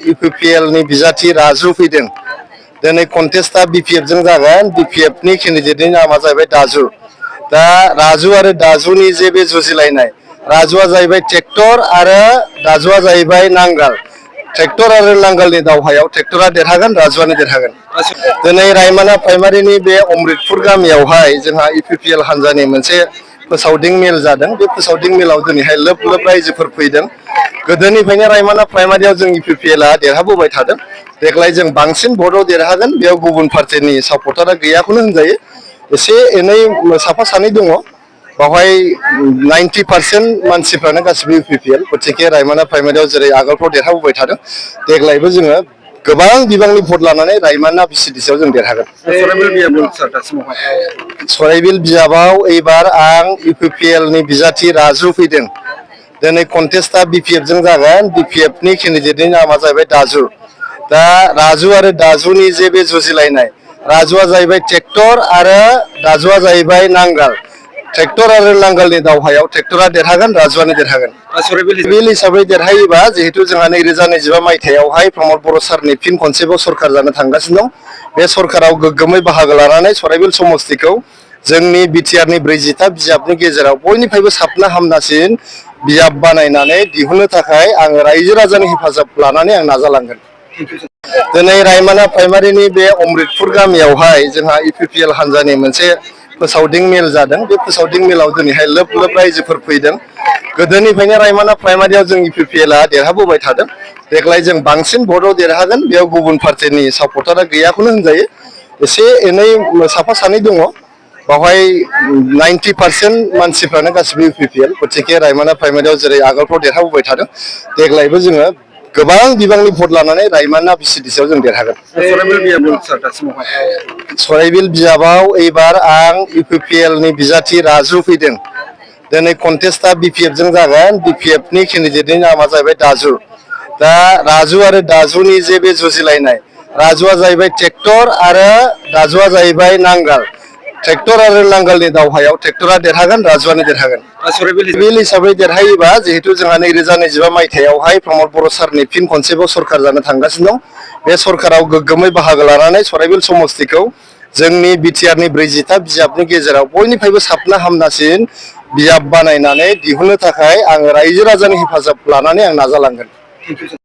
UPPL नि बिजाथि राजु फैदों। दिनै कन्टेस्टआ बिपिएफ जों जागोन। बिपिएफ नि केन्डिडेटनि नामा जाहैबाय दाजु। दा राजु आरो दाजुनि जे बे जुजिलायनाय, राजुआ जाहैबाय ट्रेक्टर आरो दाजुआ जाहैबाय नांगाल। ट्रेक्टर आरो नांगालनि दावहायाव ट्रेक्टरा देरहागोन, राजुआनो देरहागोन। दिनै रायमाना प्राइमारिनि बे अमृतपुर गामियावहाय जोंहा इउपिपिएल हान्जानि मोनसे फोसावदिं मेल जादों। बे फोसावदिं मेलाव दिनैहाय लोब लोब रायजोफोर फैदों। गोदोनिफ्रायनो रायमाना प्राइमारियाव जों इउपिपिएलआ देरहाबोबाय थादों। देग्लाय जों बांसिन भटआव देरहागोन। बेयाव गुबुन पार्टिनि सापर्टारा गैयाखौनो होनजायो। एसे एनै साफा सानै दङ। बावहाय 90% मानसिफ्रानो गासिबो इउपिपिएल। गतिके रायमाना प्राइमारियाव जेरै आगोलफ्राव देरहाबोबाय थादों, देग्लायबो जोङो गोबां बिबांनि भट लानानै रायमाना बिसिडिसिआव जों देरहागोन। सराइबिल बिजाबाव एबार आं इउपिपिएल नि बिजाथि राजु फैदों। दिनै कन्टेस्टआ बिपिएफ जों जागोन। बिपिएफ नि केन्डिडेटनि नामा जाहैबाय दाजु। दा राजु आरो दाजुनि जे बे जुजिलायनाय, राजुआ जाहैबाय ट्रेक्टर आरो दाजुआ जाहैबाय नांगाल। ट्रेक्टर आरो नांगालनि दावहायाव ट्रेक्टरा देरहागोन, राजुआनो देरहागोन। बिल हिसाबै देरहायोबा जिहेतु जोंहा 2025 मायथाइयावहाय प्रमद बर' सारनि फिन खनसेबाव सरकार जानो थांगासिनो दं। बे सरकाराव गोग्गोमै बाहागो लानानै सराइबिल समस्तिखौ जोंनि बिटिआरनि 40टा बिजाबनि गेजेराव बयनिफ्रायबो साबना हामनासिन बिजाब बानायनानै दिहुननो थाखाय आङो रायजो राजानि हेफाजाब लानानै आं नाजालांगोन। दिनै रायमाना प्राइमारिनि बे अमृतपुर गामियावहाय जोंहा इउपिपिएल हान्जानि मोनसे फोसावदिं मेल जादों। बे फोसावदिं मेलाव दिनैहाय लोब लोब रायजोफोर फैदों। गोदोनिफ्रायनो रायमाना प्राइमारियाव जों इउपिपिएलआ देरहाबोबाय थादों। देग्लाय जों बांसिन भटआव देरहागोन। बेयाव गुबुन पार्टिनि सापर्टारा गैयाखौनो होनजायो। एसे एनै साफा सानै दङ। बावहाय 90% मानसिफ्रानो गासिबो इउपिपिएल। गतिके रायमाना प्राइमारियाव जेरै आगोलफ्राव देरहाबोबाय थादों, देग्लायबो जोङो गोबां बिबांनि भट लानानै रायमाना बिसिडिसिआव जों देरहागोन। सराइबिल बिजाबाव एबार आं इउपिपिएल नि बिजाथि राजु फैदों। दिनै कन्टेस्टआ बिपिएफ जों जागोन। बिपिएफ नि केन्डिडेटनि नामा जाहैबाय दाजु। दा राजु आरो दाजुनि जे बे जुजिलायनाय, राजुआ जाहैबाय ट्रेक्टर आरो दाजुआ जाहैबाय नांगाल। ट्रेक्टर आरो नांगालनि दावहायाव ट्रेक्टरा देरहागोन, राजुआनो देरहागोन। बिल हिसाबै देरहायोबा जिहेतु जोंहा 2025 मायथाइयावहाय प्रमद बर' सारनि फिन खनसेबाव सरकार जानो थांगासिनो दं। बे सरकाराव गोग्गोमै बाहागो लानानै सराइबिल समस्तिखौ जोंनि बिटिआरनि 40टा बिजाबनि गेजेराव बयनिफ्रायबो साबना हामनासिन बिजाब बानायनानै दिहुननो थाखाय आङो रायजो राजानि हेफाजाब लानानै आं नाजालांगोन।